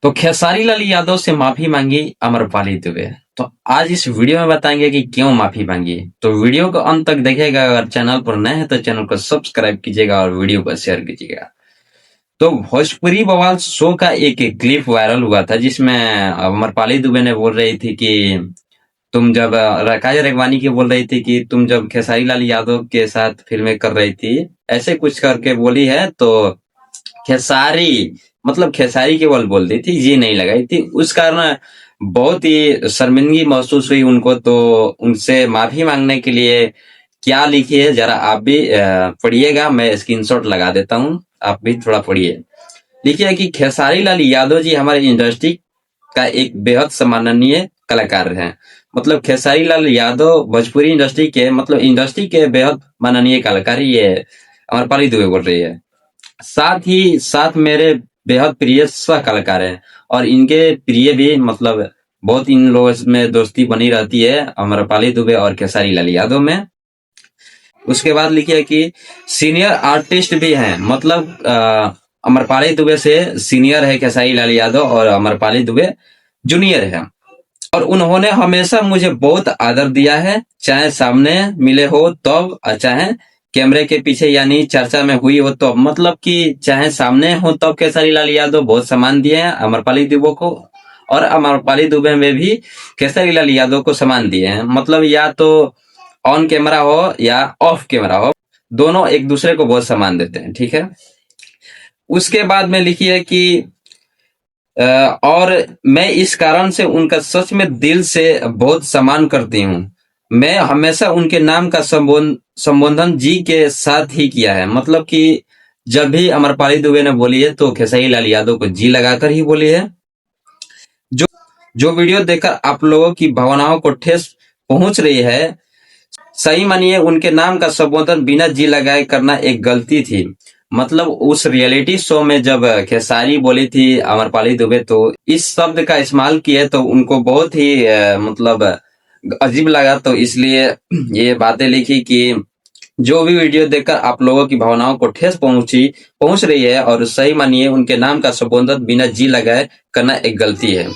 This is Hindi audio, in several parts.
तो खेसारी लाल यादव से माफी मांगी अमरपाली दुबे। तो आज इस वीडियो में बताएंगे कि क्यों माफी मांगी। तो वीडियो को अंत तक देखिएगा। अगर चैनल पर नए हैं तो चैनल को सब्सक्राइब कीजिएगा और वीडियो को शेयर कीजिएगा। तो भोजपुरी बवाल शो का एक क्लिप वायरल हुआ था जिसमें अमरपाली दुबे ने बोल रही थी कि तुम जब काजल रेगवानी की बोल रही थी कि तुम जब खेसारी लाल यादव के साथ फिल्में कर रही थी, ऐसे कुछ करके बोली है। तो खेसारी मतलब खेसारी केवल बोल दी थी, जी नहीं लगाई थी। उस कारण बहुत ही शर्मिंदगी महसूस हुई उनको। तो उनसे माफी मांगने के लिए क्या लिखी है जरा आप भी पढ़िएगा। मैं स्क्रीनशॉट लगा देता हूँ, आप भी थोड़ा पढ़िए। लिखिए कि खेसारी लाल यादव जी हमारे इंडस्ट्री का एक बेहद सम्माननीय कलाकार हैं। मतलब खेसारी लाल यादव भोजपुरी इंडस्ट्री के मतलब इंडस्ट्री के बेहद माननीय कलाकार, ये अमरपाली दुबे बोल रही है। साथ ही साथ मेरे बेहद प्रिय सह कलाकार हैं और इनके प्रिय भी मतलब बहुत इन लोगों में दोस्ती बनी रहती है, अमरपाली दुबे और खेसारी लाल यादव में। उसके बाद लिखिए कि सीनियर आर्टिस्ट भी हैं। मतलब अमरपाली दुबे से सीनियर है खेसारी लाल यादव और अमरपाली दुबे जूनियर है। और उन्होंने हमेशा मुझे बहुत आदर दिया है, चाहे सामने मिले हो तब चाहे कैमरे के पीछे यानी चर्चा में हुई हो तो। मतलब कि चाहे सामने हो तब खेसारी लाल यादव बहुत सम्मान दिए हैं अमरपाली दुबे को, और अमरपाली दुबे में भी खेसारी लाल यादव को सम्मान दिए हैं। मतलब या तो ऑन कैमरा हो या ऑफ कैमरा हो, दोनों एक दूसरे को बहुत सम्मान देते हैं। ठीक है। उसके बाद में लिखिए कि और मैं इस कारण से उनका सच में दिल से बहुत सम्मान करती हूँ। मैं हमेशा उनके नाम का संबोधन जी के साथ ही किया है। मतलब कि जब भी अमरपाली दुबे ने बोली है तो खेसारी लाल यादव को जी लगाकर ही बोली है। जो जो वीडियो देखकर आप लोगों की भावनाओं को ठेस पहुंच रही है, सही मानिए उनके नाम का संबोधन बिना जी लगाए करना एक गलती थी। मतलब उस रियलिटी शो में जब खेसारी बोली थी अमरपाली दुबे तो इस शब्द का इस्तेमाल किए तो उनको बहुत ही मतलब अजीब लगा। तो इसलिए ये बातें लिखी कि जो भी वीडियो देखकर आप लोगों की भावनाओं को ठेस पहुंच रही है और सही मानिए उनके नाम का संबोधन बिना जी लगाए करना एक गलती है,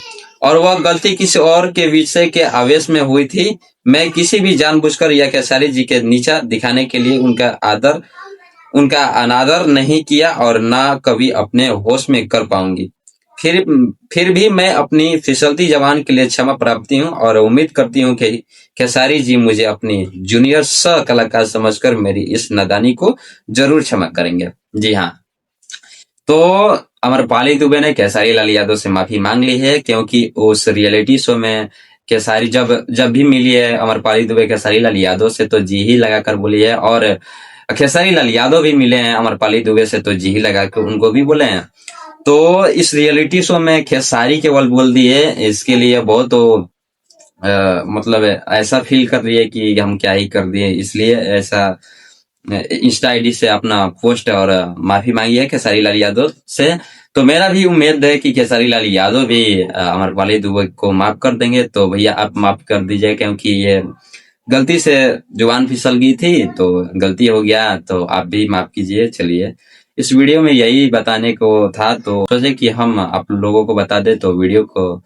और वह गलती किसी और के विषय के आवेश में हुई थी। मैं किसी भी जानबूझकर या खेसारी जी के नीचा दिखाने के लिए उनका अनादर नहीं किया और ना कभी अपने होश में कर पाऊंगी। फिर फिर भी मैं अपनी फिसलती जबान के लिए क्षमा प्राप्ति हूँ और उम्मीद करती हूँ कि खेसारी जी मुझे अपनी जूनियर सह कलाकार समझकर मेरी इस नादानी को जरूर क्षमा करेंगे। जी हाँ। तो अमरपाली दुबे ने खेसारी लाल यादव से माफी मांग ली है, क्योंकि उस रियलिटी शो में खेसारी जब जब भी मिली है अमरपाली दुबे खेसारी लाल यादव से तो जी ही लगाकर बोली है, और खेसारी लाल यादव भी मिले हैं अमरपाली दुबे से तो जी ही लगाकर उनको भी बोले हैं। तो इस रियलिटी शो में खेसारी केवल बोल दी है, इसके लिए बहुत तो मतलब ऐसा फील कर रही है कि हम क्या ही कर दिए, इसलिए ऐसा इंस्टा आईडी से अपना पोस्ट और माफी मांगी है खेसारी लाल यादव से। तो मेरा भी उम्मीद है कि खेसारी लाल यादव भी अमरपाली दुबे को माफ कर देंगे। तो भैया आप माफ कर दीजिए, क्योंकि ये गलती से जुबान फिसल गई थी तो गलती हो गया, तो आप भी माफ कीजिए। चलिए, इस वीडियो में यही बताने को था, तो सोचे कि हम आप लोगों को बता दें। तो वीडियो को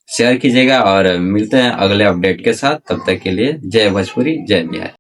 शेयर कीजिएगा और मिलते हैं अगले अपडेट के साथ। तब तक के लिए जय भोजपुरी, जय बिहार।